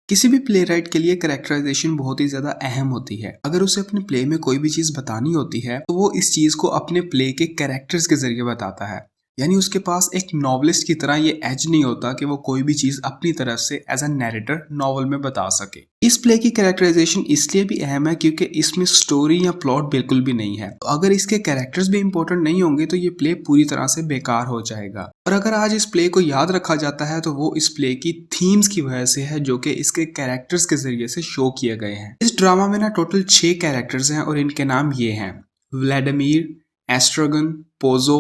किसी भी play right के लिए कैरेक्टराइजेशन बहुत ही ज्यादा अहम होती है। अगर उसे अपने प्ले में कोई भी चीज बतानी होती है तो वो इस चीज को अपने प्ले के कैरेक्टर्स के जरिए बताता है। यानी उसके पास एक नॉवलिस्ट की तरह ये एज नहीं होता कि वो कोई भी चीज अपनी तरफ से एज अ नैरेटर नॉवल में बता सके। इस प्ले की कैरेक्टराइजेशन इसलिए भी अहम है क्योंकि इसमें स्टोरी या प्लॉट बिल्कुल भी नहीं है। तो अगर इसके कैरेक्टर्स भी इंपॉर्टेंट नहीं होंगे तो ये प्ले पूरी तरह से बेकार हो जाएगा। और अगर आज इस प्ले को याद रखा जाता है तो वो इस प्ले की थीम्स की वजह से है जो कि इसके कैरेक्टर्स के जरिए से शो किए गए हैं। इस ड्रामा में ना टोटल 6 कैरेक्टर्स हैं और इनके नाम ये हैं: Vladimir, Estragon, Pozzo,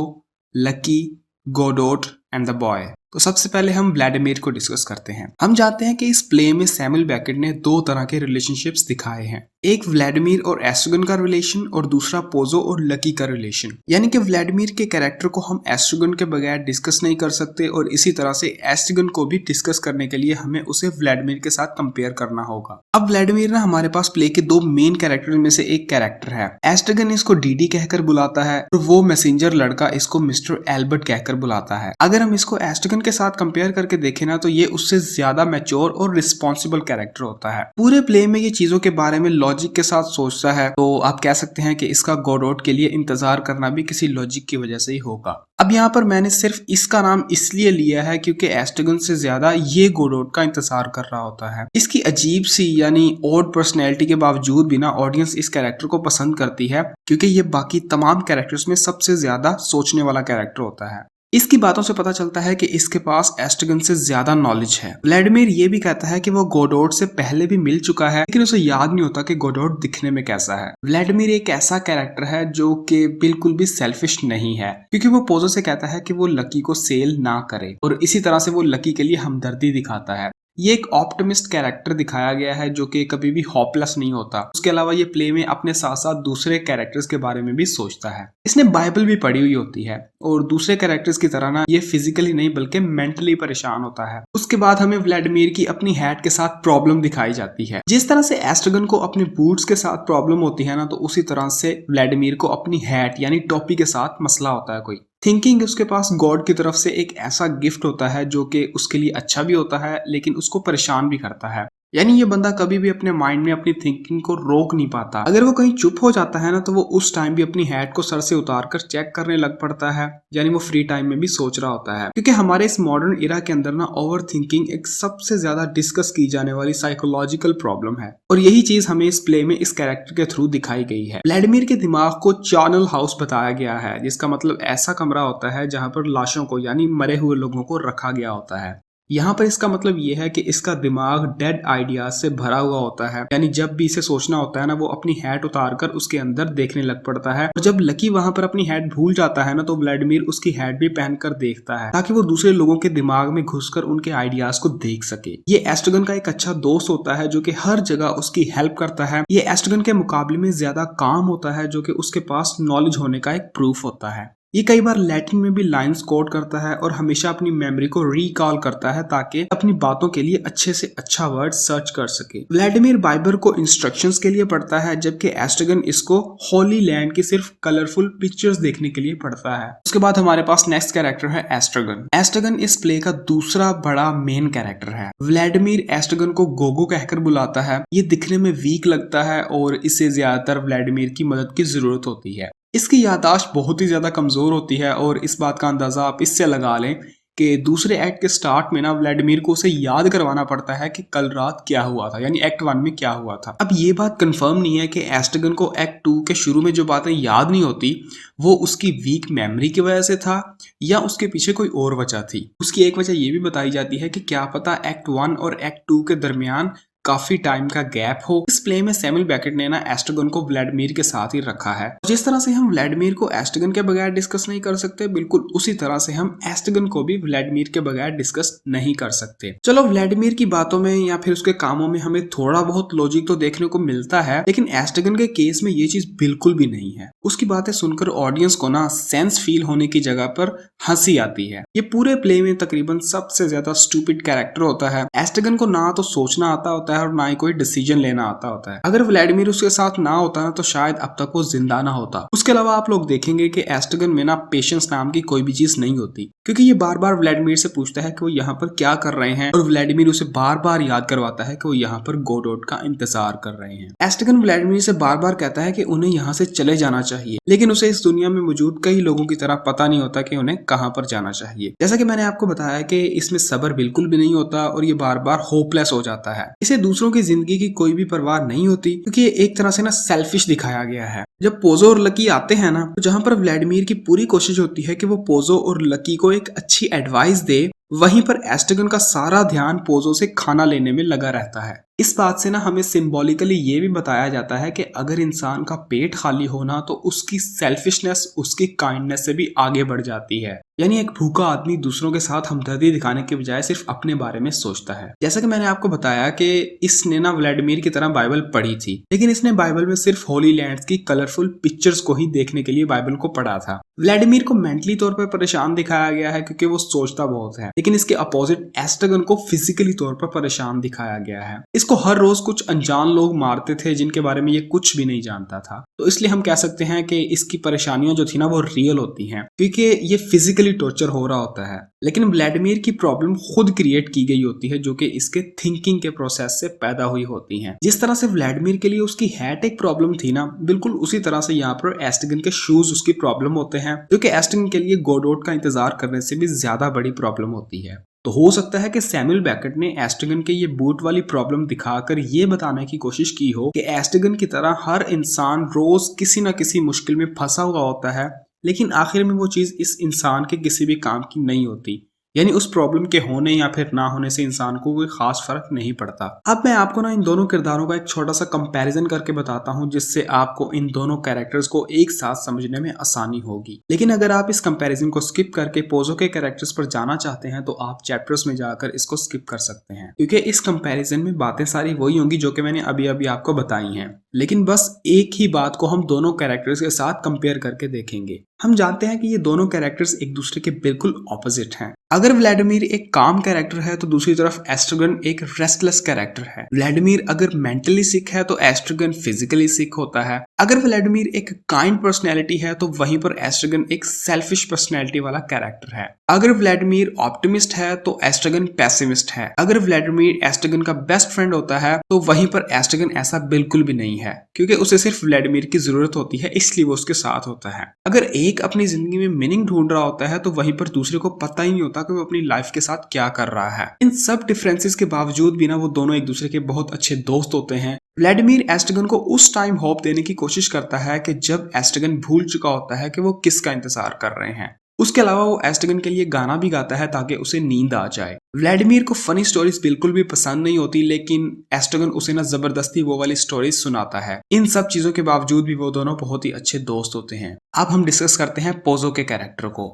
Lucky, Godot and the boy. तो सबसे पहले हम व्लादिमीर को डिस्कस करते हैं। हम जानते हैं कि इस प्ले में सैमुअल बेकेट ने 2 तरह के रिलेशनशिप्स दिखाए हैं, एक व्लादिमीर और एस्ट्रागन का रिलेशन और दूसरा पोजो और लकी का रिलेशन। यानी कि व्लादिमीर के कैरेक्टर को हम एस्ट्रागन के बगैर डिस्कस नहीं कर सकते और इसी तरह से एस्ट्रागन को भी डिस्कस करने के लिए हमें उसे व्लादिमीर के साथ कंपेयर करना होगा। अब व्लादिमीर ना हमारे पास प्ले के 2 मेन कैरेक्टर में से एक कैरेक्टर है। एस्ट्रागन इसको डीडी कहकर बुलाता है और वो मैसेंजर लड़का इसको मिस्टर एल्बर्ट कहकर बुलाता है। अगर हम इसको एस्ट्रागन के साथ कंपेयर करके देखें ना तो ये उससे ज्यादा मैच्योर और रिस्पॉन्सिबल कैरेक्टर होता है। पूरे प्ले में ये चीजों के बारे में लॉजिक के साथ सोचता है, तो आप कह सकते हैं कि इसका गोडोट के लिए इंतजार करना भी किसी लॉजिक की वजह से ही होगा। अब यहाँ पर मैंने सिर्फ इसका नाम इसलिए लिया है क्योंकि एस्ट्रागन से ज्यादा ये गोडोट का इंतजार कर रहा होता है। इसकी अजीब सी यानी ऑड पर्सनैलिटी के बावजूद भी ना ऑडियंस इस कैरेक्टर को पसंद करती है क्योंकि ये बाकी तमाम कैरेक्टर्स में सबसे ज्यादा सोचने वाला कैरेक्टर होता है। इसकी बातों से पता चलता है कि इसके पास एस्ट्रागन से ज्यादा नॉलेज है। व्लादिमीर ये भी कहता है कि वो गोडोट से पहले भी मिल चुका है लेकिन उसे याद नहीं होता कि गोडोट दिखने में कैसा है। व्लादिमीर एक ऐसा कैरेक्टर है जो कि बिल्कुल भी सेल्फिश नहीं है क्योंकि वो पोजो से कहता है कि वो लकी को सेल ना करे और इसी तरह से वो लकी के लिए हमदर्दी दिखाता है। ये एक ऑप्टिमिस्ट कैरेक्टर दिखाया गया है जो कि कभी भी होपलेस नहीं होता। उसके अलावा ये प्ले में अपने साथ साथ दूसरे कैरेक्टर्स के बारे में भी सोचता है। इसने बाइबल भी पढ़ी हुई होती है और दूसरे कैरेक्टर्स की तरह ना ये फिजिकली नहीं बल्कि मेंटली परेशान होता है। उसके बाद हमें व्लादिमीर की अपनी हैट के साथ प्रॉब्लम दिखाई जाती है। जिस तरह से एस्ट्रागन को अपने बूट्स के साथ प्रॉब्लम होती है ना, तो उसी तरह से व्लादिमीर को अपनी हैट यानी टोपी के साथ मसला होता है कोई। थिंकिंग उसके पास गॉड की तरफ से एक ऐसा गिफ्ट होता है जो कि उसके लिए अच्छा भी होता है लेकिन उसको परेशान भी करता है। यानी ये बंदा कभी भी अपने माइंड में अपनी थिंकिंग को रोक नहीं पाता। अगर वो कहीं चुप हो जाता है ना तो वो उस टाइम भी अपनी हैट को सर से उतार कर चेक करने लग पड़ता है। यानी वो फ्री टाइम में भी सोच रहा होता है क्योंकि हमारे इस मॉडर्न इरा के अंदर ना ओवर थिंकिंग एक सबसे ज्यादा डिस्कस की जाने वाली साइकोलॉजिकल प्रॉब्लम है और यही चीज हमें इस प्ले में इस कैरेक्टर के थ्रू दिखाई गई है। व्लादिमीर के दिमाग को चार्नल हाउस बताया गया है जिसका मतलब ऐसा कमरा होता है जहां पर लाशों को यानी मरे हुए लोगों को रखा गया होता है। यहाँ पर इसका मतलब ये है कि इसका दिमाग डेड आइडियाज से भरा हुआ होता है। यानी जब भी इसे सोचना होता है ना वो अपनी हैट उतार कर उसके अंदर देखने लग पड़ता है और जब लकी वहां पर अपनी हैट भूल जाता है ना तो व्लादिमीर उसकी हैट भी पहनकर देखता है ताकि वो दूसरे लोगों के दिमाग में घुसकर उनके आइडियाज को देख सके। ये एस्ट्रागन का एक अच्छा दोस्त होता है जो कि हर जगह उसकी हेल्प करता है। ये एस्ट्रागन के मुकाबले में ज्यादा काम होता है जो कि उसके पास नॉलेज होने का एक प्रूफ होता है। ये कई बार लैटिन में भी लाइंस कोड करता है और हमेशा अपनी मेमोरी को रिकॉल करता है ताकि अपनी बातों के लिए अच्छे से अच्छा वर्ड सर्च कर सके। व्लादिमीर बाइबल को इंस्ट्रक्शंस के लिए पढ़ता है जबकि एस्ट्रागन इसको होली लैंड की सिर्फ कलरफुल पिक्चर्स देखने के लिए पढ़ता है। उसके बाद हमारे पास नेक्स्ट कैरेक्टर है एस्ट्रागन। एस्ट्रागन इस प्ले का दूसरा बड़ा मेन कैरेक्टर है। व्लादिमीर एस्ट्रागन को गोगो कहकर बुलाता है। ये दिखने में वीक लगता है और इसे ज्यादातर व्लादिमीर की मदद की जरूरत होती है। इसकी याददाश्त बहुत ही ज्यादा कमजोर होती है और इस बात का अंदाजा आप इससे लगा लें कि दूसरे एक्ट के स्टार्ट में ना व्लादिमीर को उसे याद करवाना पड़ता है कि कल रात क्या हुआ था, यानी एक्ट 1 में क्या हुआ था। अब ये बात कंफर्म नहीं है कि एस्ट्रागन को एक्ट 2 के शुरू में जो बातें याद नहीं होती वो उसकी वीक मेमोरी की वजह से था या उसके पीछे कोई और वजह थी। उसकी एक वजह ये भी बताई जाती है कि क्या पता एक्ट 1 और एक्ट 2 के दरमियान काफी टाइम का गैप हो। इस प्ले में सैमुअल बेकेट ने ना एस्ट्रागन को व्लादिमीर के साथ ही रखा है। जिस तरह से हम व्लादिमीर को एस्ट्रागन के बगैर डिस्कस नहीं कर सकते, बिल्कुल उसी तरह से हम एस्ट्रागन को भी व्लादिमीर के बगैर डिस्कस नहीं कर सकते। चलो व्लादिमीर की बातों में या फिर उसके कामों में हमें थोड़ा बहुत लॉजिक तो देखने को मिलता है लेकिन एस्ट्रागन के केस में ये चीज बिल्कुल भी नहीं है। उसकी बातें सुनकर ऑडियंस को ना सेंस फील होने की जगह पर हंसी आती है। ये पूरे प्ले में तकरीबन सबसे ज्यादा स्टूपिड कैरेक्टर होता है। एस्ट्रागन को ना तो सोचना आता होता है और ना ही कोई डिसीजन लेना आता होता है। अगर व्लादिमीर उसके साथ ना होता ना तो शायद अब तक वो जिंदा ना होता। उसके अलावा आप लोग देखेंगे कि एस्ट्रिगन में ना पेशेंस नाम की कोई भी चीज नहीं होती, क्योंकि ये बार बार व्लादिमीर से पूछता है कि वो यहाँ पर क्या कर रहे हैं और व्लादिमीर उसे बार बार याद करवाता है कि वो यहाँ पर गोडोट का इंतजार कर रहे हैं। एस्ट्रिगन व्लादिमीर से बार बार कहता है कि उन्हें यहाँ से चले जाना चाहिए, लेकिन उसे इस दुनिया में मौजूद कई लोगों की तरह पता नहीं होता कि उन्हें कहाँ पर जाना चाहिए। जैसा कि मैंने आपको बताया कि इसमें सब्र बिल्कुल भी नहीं होता और ये बार बार होपलेस हो जाता है। इसे दूसरों की जिंदगी की कोई भी परवाह नहीं होती, क्योंकि ये एक तरह से ना सेल्फिश दिखाया गया है। जब पोजो और लकी आते हैं ना, तो जहां पर व्लादिमीर की पूरी कोशिश होती है कि वो पोजो और लकी को एक अच्छी एडवाइस दे, वहीं पर एस्ट्रिगन का सारा ध्यान पोजो से खाना लेने में लगा रहता है। इस बात से ना हमें सिंबॉलिकली ये भी बताया जाता है कि अगर इंसान का पेट खाली होना तो उसकी सेल्फिशनेस उसकी काइंडनेस से भी आगे बढ़ जाती है। यानी एक भूखा आदमी दूसरों के साथ हमदर्दी दिखाने के बजाय सिर्फ अपने बारे में सोचता है। जैसा कि मैंने आपको बताया कि इसने ना व्लादिमीर की तरह बाइबल पढ़ी थी, लेकिन इसने बाइबल में सिर्फ होली लैंड्स की कलरफुल पिक्चर्स को ही देखने के लिए बाइबल को पढ़ा था। व्लादिमीर को मेंटली तौर पर परेशान दिखाया गया है क्योंकि वो सोचता बहुत है, लेकिन इसके अपोजिट एस्ट्रिगन को फिजिकली तौर पर परेशान दिखाया गया है। इसको हर रोज कुछ अनजान लोग मारते थे जिनके बारे में ये कुछ भी नहीं जानता था, तो इसलिए हम कह सकते हैं कि इसकी परेशानियां जो थी ना वो रियल होती हैं, क्योंकि ये फिजिकली टॉर्चर हो रहा होता है। लेकिन व्लादिमीर की प्रॉब्लम खुद क्रिएट की गई होती है, जो कि इसके थिंकिंग के प्रोसेस से पैदा हुई होती हैं। जिस तरह से व्लादिमीर के लिए उसकी हैट एक प्रॉब्लम थी ना, बिल्कुल उसी तरह से यहाँ पर एस्ट्रिगन के शूज उसकी प्रॉब्लम होते हैं, जो कि एस्ट्रिगन के लिए गोडोट का इंतजार करने से भी ज्यादा बड़ी प्रॉब्लम होती है। तो हो सकता है कि सैमुअल बेकेट ने एस्ट्रिगन के ये बूट वाली प्रॉब्लम दिखाकर ये बताने की कोशिश की हो कि एस्ट्रिगन की तरह हर इंसान रोज किसी न किसी मुश्किल में फंसा हुआ होता है, लेकिन आखिर में वो चीज इस इंसान के किसी भी काम की नहीं होती। यानी उस प्रॉब्लम के होने या फिर ना होने से इंसान को कोई खास फर्क नहीं पड़ता। अब मैं आपको ना इन दोनों किरदारों का एक छोटा सा कंपैरिजन करके बताता हूँ, जिससे आपको इन दोनों कैरेक्टर्स को एक साथ समझने में आसानी होगी। लेकिन अगर आप इस कंपैरिजन को स्किप करके पोजो के कैरेक्टर्स पर जाना चाहते हैं तो आप चैप्टर्स में जाकर इसको स्किप कर सकते हैं, क्योंकि इस कंपैरिजन में बातें सारी वही होंगी जो कि मैंने अभी अभी आपको बताई हैं। लेकिन बस एक ही बात को हम दोनों कैरेक्टर्स के साथ कंपेयर करके देखेंगे। हम जानते हैं कि ये दोनों कैरेक्टर्स एक दूसरे के बिल्कुल ऑपोजिट हैं। अगर व्लादिमीर एक काम कैरेक्टर है तो दूसरी तरफ एस्ट्रिगन एक रेस्टलेस कैरेक्टर है। व्लादिमीर अगर मेंटली सिक है तो एस्ट्रिगन फिजिकली सिक होता है। अगर व्लादिमीर एक काइंड पर्सनैलिटी है तो वहीं पर एस्ट्रिगन एक सेल्फिश पर्सनैलिटी वाला कैरेक्टर है। अगर व्लादिमीर ऑप्टिमिस्ट है तो एस्ट्रिगन पेसिमिस्ट है। अगर व्लादिमीर एस्ट्रिगन का बेस्ट फ्रेंड होता है तो वहीं पर एस्ट्रिगन ऐसा बिल्कुल भी नहीं है, क्योंकि उसे सिर्फ व्लादिमीर की जरूरत होती है, इसलिए वो उसके साथ होता है। अगर एक अपनी जिंदगी में मीनिंग ढूंढ रहा होता है तो वहीं पर दूसरे को पता ही नहीं होता कि वो अपनी लाइफ के साथ क्या कर रहा है। इन सब डिफरेंसेस के बावजूद भी ना वो दोनों एक दूसरे के बहुत अच्छे दोस्त होते हैं। व्लादिमीर एस्ट्रिगन को उस टाइम होप देने की कोशिश करता है कि जब एस्ट्रिगन भूल चुका होता है कि वो किसका इंतजार कर रहे हैं। उसके अलावा वो एस्ट्रिगन के लिए गाना भी गाता है ताकि उसे नींद आ जाए। व्लादिमीर को फनी स्टोरीज बिल्कुल भी पसंद नहीं होती, लेकिन एस्ट्रिगन उसे ना जबरदस्ती वो वाली स्टोरीज सुनाता है। इन सब चीजों के बावजूद भी वो दोनों बहुत ही अच्छे दोस्त होते हैं। अब हम डिस्कस करते हैं पोजो के कैरेक्टर को।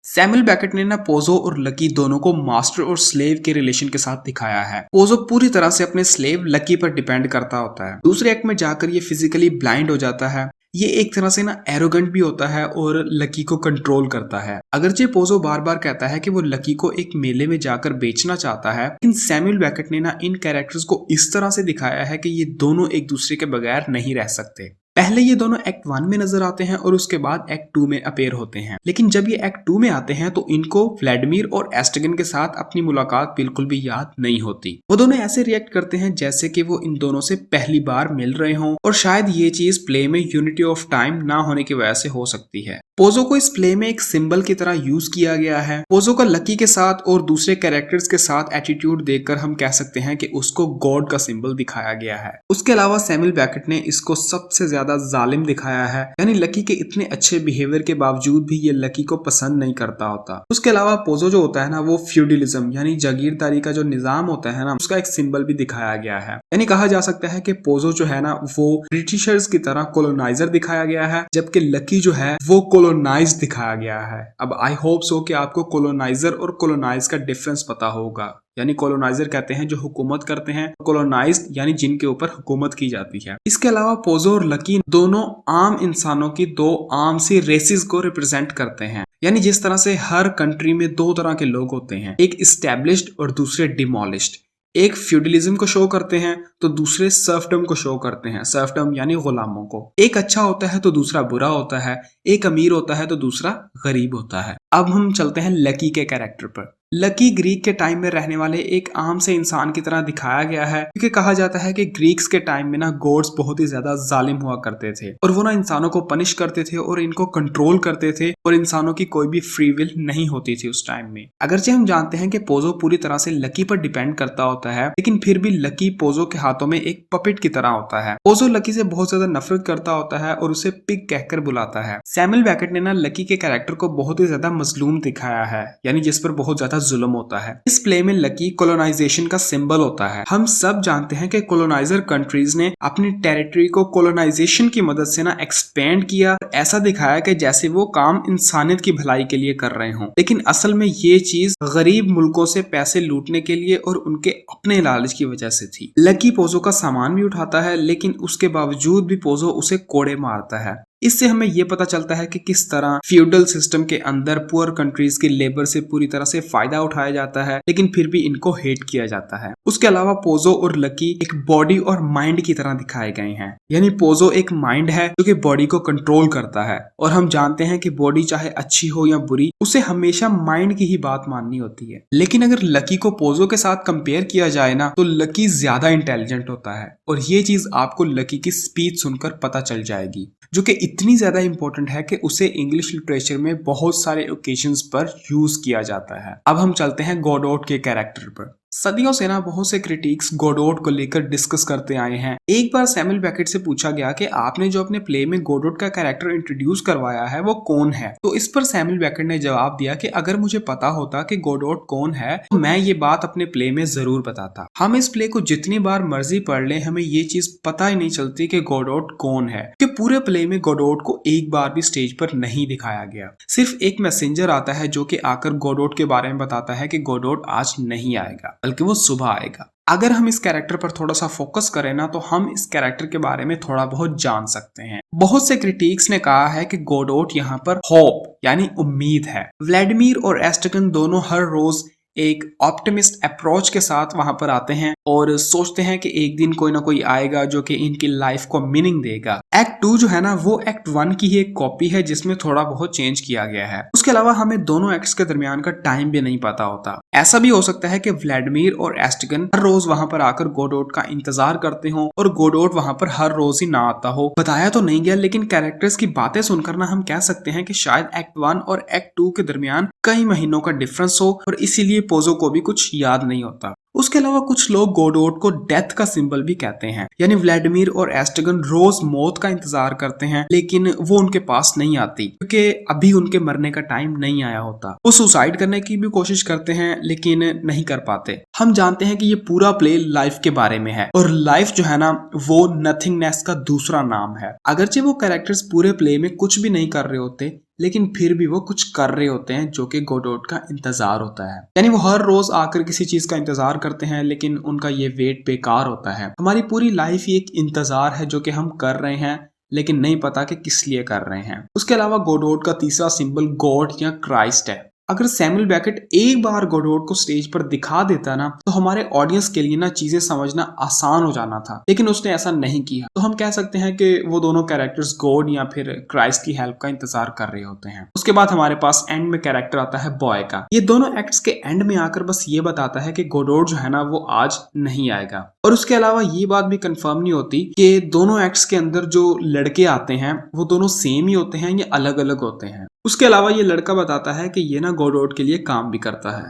सैमुअल बेकेट ने ना पोजो और लकी दोनों को मास्टर और स्लेव के रिलेशन के साथ दिखाया है। पोजो पूरी तरह से अपने स्लेव लकी पर डिपेंड करता होता है। दूसरे एक्ट में जाकर ये फिजिकली ब्लाइंड हो जाता है। ये एक तरह से ना एरोगेंट भी होता है और लकी को कंट्रोल करता है। अगरचे पोजो बार बार कहता है कि वो लकी को एक मेले में जाकर बेचना चाहता है, लेकिन सैमुअल बेकेट ने ना इन कैरेक्टर्स को इस तरह से दिखाया है कि ये दोनों एक दूसरे के बगैर नहीं रह सकते। पहले ये दोनों एक्ट 1 में नजर आते हैं और उसके बाद एक्ट 2 में अपेयर होते हैं, लेकिन जब ये एक्ट 2 में आते हैं तो इनको व्लादिमीर और एस्ट्रिगन के साथ अपनी मुलाकात बिल्कुल भी याद नहीं होती। वो दोनों ऐसे रिएक्ट करते हैं जैसे कि वो इन दोनों से पहली बार मिल रहे हों, और शायद ये चीज प्ले में यूनिटी ऑफ टाइम ना होने की वजह से हो सकती है। पोजो को इस प्ले में एक सिंबल की तरह यूज किया गया है। पोजो का लकी के साथ और दूसरे कैरेक्टर्स के साथ एटीट्यूड देखकर हम कह सकते हैं कि उसको गॉड का सिंबल दिखाया गया है। उसके अलावा सैमुअल बेकेट ने इसको सबसे ज्यादा जालिम दिखाया है, यानी लकी के इतने अच्छे बिहेवियर के बावजूद भी ये लकी को पसंद नहीं करता होता। उसके अलावा पोजो जो होता है ना, वो फ्यूडलिज्म यानी जागीरदारी का जो निजाम होता है ना, उसका एक सिंबल भी दिखाया गया है। यानी कहा जा सकता है कि पोजो जो है ना, वो ब्रिटिशर्स की तरह कोलोनाइजर दिखाया गया है, जबकि लकी जो है वो कोलोनाइज दिखाया गया है। अब आई होप सो कि आपको कोलोनाइजर और कोलोनाइज का डिफरेंस पता होगा। यानी कोलोनाइजर कहते हैं जो हुकूमत करते हैं, कोलोनाइज्ड यानी जिनके ऊपर हुकूमत की जाती है। इसके अलावा पोजो और लकी दोनों आम इंसानों की दो आम सी रेसेस को रिप्रेजेंट करते हैं। यानी जिस तरह से हर कंट्री में दो तरह के लोग होते हैं, एक इस्टेब्लिश्ड और दूसरे डिमोलिश्ड। एक फ्यूडलिज्म को शो करते हैं तो दूसरे सर्फडम को शो करते हैं। सर्फडम यानी गुलामों को। एक अच्छा होता है तो दूसरा बुरा होता है, एक अमीर होता है तो दूसरा गरीब होता है। अब हम चलते हैं लकी के कैरेक्टर पर। लकी ग्रीक के टाइम में रहने वाले एक आम से इंसान की तरह दिखाया गया है, क्योंकि कहा जाता है कि ग्रीक्स के टाइम में ना गॉड्स बहुत ही ज्यादा जालिम हुआ करते थे और वो ना इंसानों को पनिश करते थे और इनको कंट्रोल करते थे और इंसानों की कोई भी फ्री विल नहीं होती थी उस टाइम में। अगरचे हम जानते हैं कि पोजो पूरी तरह से लकी पर डिपेंड करता होता है, लेकिन फिर भी लकी पोजो के हाथों में एक पपेट की तरह होता है। पोजो लकी से बहुत ज्यादा नफरत करता होता है और उसे पिग कहकर बुलाता है। सैमुअल बेकेट ने ना लकी के कैरेक्टर को बहुत ही ज्यादा मजलूम दिखाया है, यानी जिस पर बहुत ज्यादा जुल्म होता है। इस प्ले में लकी कोलोनाइजेशन का सिंबल होता है। हम सब जानते हैं कि कोलोनाइजर कंट्रीज ने अपनी टेरिटरी को कोलोनाइजेशन की मदद से ना एक्सपेंड किया, ऐसा दिखाया कि जैसे वो काम इंसानियत की भलाई के लिए कर रहे हों, लेकिन असल में ये चीज गरीब मुल्कों से पैसे लूटने के लिए और उनके अपने लालच की वजह से थी। लकी पोजो का सामान भी उठाता है, लेकिन उसके बावजूद भी पोजो उसे कोड़े मारता है। इससे हमें यह पता चलता है कि किस तरह फ्यूडल सिस्टम के अंदर पुअर कंट्रीज की लेबर से पूरी तरह से फायदा उठाया जाता है, लेकिन फिर भी इनको हेट किया जाता है। उसके अलावा पोजो और लकी एक बॉडी और माइंड की तरह दिखाए गए हैं, यानी पोजो एक माइंड है जो कि बॉडी को कंट्रोल करता है, और हम जानते हैं कि बॉडी चाहे अच्छी हो या बुरी, उसे हमेशा माइंड की ही बात माननी होती है। लेकिन अगर लकी को पोजो के साथ कंपेयर किया जाए ना, तो लकी ज्यादा इंटेलिजेंट होता है, और ये चीज आपको लकी की स्पीच सुनकर पता चल जाएगी, जो कि इतनी ज्यादा इंपॉर्टेंट है कि उसे इंग्लिश लिटरेचर में बहुत सारे ओकेजन्स पर यूज किया जाता है। अब हम चलते हैं गॉडोट के कैरेक्टर पर। सदियों से ना बहुत से क्रिटिक्स गॉडोट को लेकर डिस्कस करते आए हैं। एक बार सैमुअल बेकेट से पूछा गया कि आपने जो अपने प्ले में गॉडोट का कैरेक्टर इंट्रोड्यूस करवाया है वो कौन है, तो इस पर सैमुअल बेकेट ने जवाब दिया कि अगर मुझे पता होता कि गॉडोट कौन है तो मैं ये बात अपने प्ले में जरूर बताता। हम इस प्ले को जितनी बार मर्जी पढ़ लें, हमें ये चीज पता ही नहीं चलती कि गॉडोट कौन है, कि पूरे प्ले में गॉडोट को एक बार भी स्टेज पर नहीं दिखाया गया। सिर्फ एक मैसेंजर आता है जो कि आकर गॉडोट के बारे में बताता है कि गॉडोट आज नहीं आएगा, बल्कि वो सुबह आएगा। अगर हम इस कैरेक्टर पर थोड़ा सा फोकस करें ना, तो हम इस कैरेक्टर के बारे में थोड़ा बहुत जान सकते हैं। बहुत से क्रिटिक्स ने कहा है कि गॉडोट यहाँ पर होप यानी उम्मीद है। व्लादिमीर और एस्ट्रिगन दोनों हर रोज एक ऑप्टिमिस्ट अप्रोच के साथ वहां पर आते हैं और सोचते हैं कि एक दिन कोई ना कोई आएगा जो कि इनकी लाइफ को मीनिंग देगा। एक्ट 2 जो है ना, वो एक्ट 1 की ही एक कॉपी है जिसमें थोड़ा बहुत चेंज किया गया है। उसके अलावा हमें दोनों एक्ट्स के दरमियान का टाइम भी नहीं पता होता। ऐसा भी हो सकता है कि व्लादिमीर और एस्ट्रिगन हर रोज वहां पर आकर गॉडोट का इंतजार करते हो और गॉडोट वहां पर हर रोज ही ना आता हो। बताया तो नहीं गया, लेकिन कैरेक्टर्स की बातें सुनकर ना हम कह सकते हैं कि शायद एक्ट 1 और एक्ट 2 के दरमियान कई महीनों का डिफरेंस हो और इसीलिए पोजो को भी कुछ याद नहीं होता। उसके अलावा कुछ लोग गॉडोट को डेथ का सिंबल भी कहते हैं, यानी व्लादिमीर और एस्ट्रिगन रोज मौत का इंतजार करते हैं, लेकिन वो उनके पास नहीं आती क्योंकि अभी उनके मरने का टाइम नहीं आया होता। वो सुसाइड करने की भी कोशिश करते हैं लेकिन नहीं कर पाते। हम जानते हैं कि ये पूरा प्ले लाइफ के बारे में है, और लाइफ जो है ना, वो नथिंगनेस का दूसरा नाम है। अगरचे वो कैरेक्टर्स पूरे प्ले में कुछ भी नहीं कर रहे होते, लेकिन फिर भी वो कुछ कर रहे होते हैं जो कि गॉडोट का इंतजार होता है। यानी वो हर रोज आकर किसी चीज का इंतजार करते हैं, लेकिन उनका ये वेट बेकार होता है। हमारी पूरी लाइफ ही एक इंतजार है जो कि हम कर रहे हैं, लेकिन नहीं पता कि किस लिए कर रहे हैं। उसके अलावा गॉडोट का तीसरा सिंबल गॉड या क्राइस्ट है। अगर सैमुअल बेकेट एक बार गॉडोट को स्टेज पर दिखा देता ना, तो हमारे ऑडियंस के लिए ना चीजें समझना आसान हो जाना था, लेकिन उसने ऐसा नहीं किया। तो हम कह सकते हैं कि वो दोनों कैरेक्टर्स गॉड या फिर क्राइस्ट की हेल्प का इंतजार कर रहे होते हैं। उसके बाद हमारे पास एंड में कैरेक्टर आता है बॉय का। ये दोनों एक्ट्स के एंड में आकर बस ये बताता है कि गॉडोट जो है ना, वो आज नहीं आएगा। और उसके अलावा ये बात भी कंफर्म नहीं होती कि दोनों एक्ट्स के अंदर जो लड़के आते हैं वो दोनों सेम ही होते हैं या अलग अलग होते हैं। उसके अलावा ये लड़का बताता है कि ये ना गॉडोट के लिए काम भी करता है।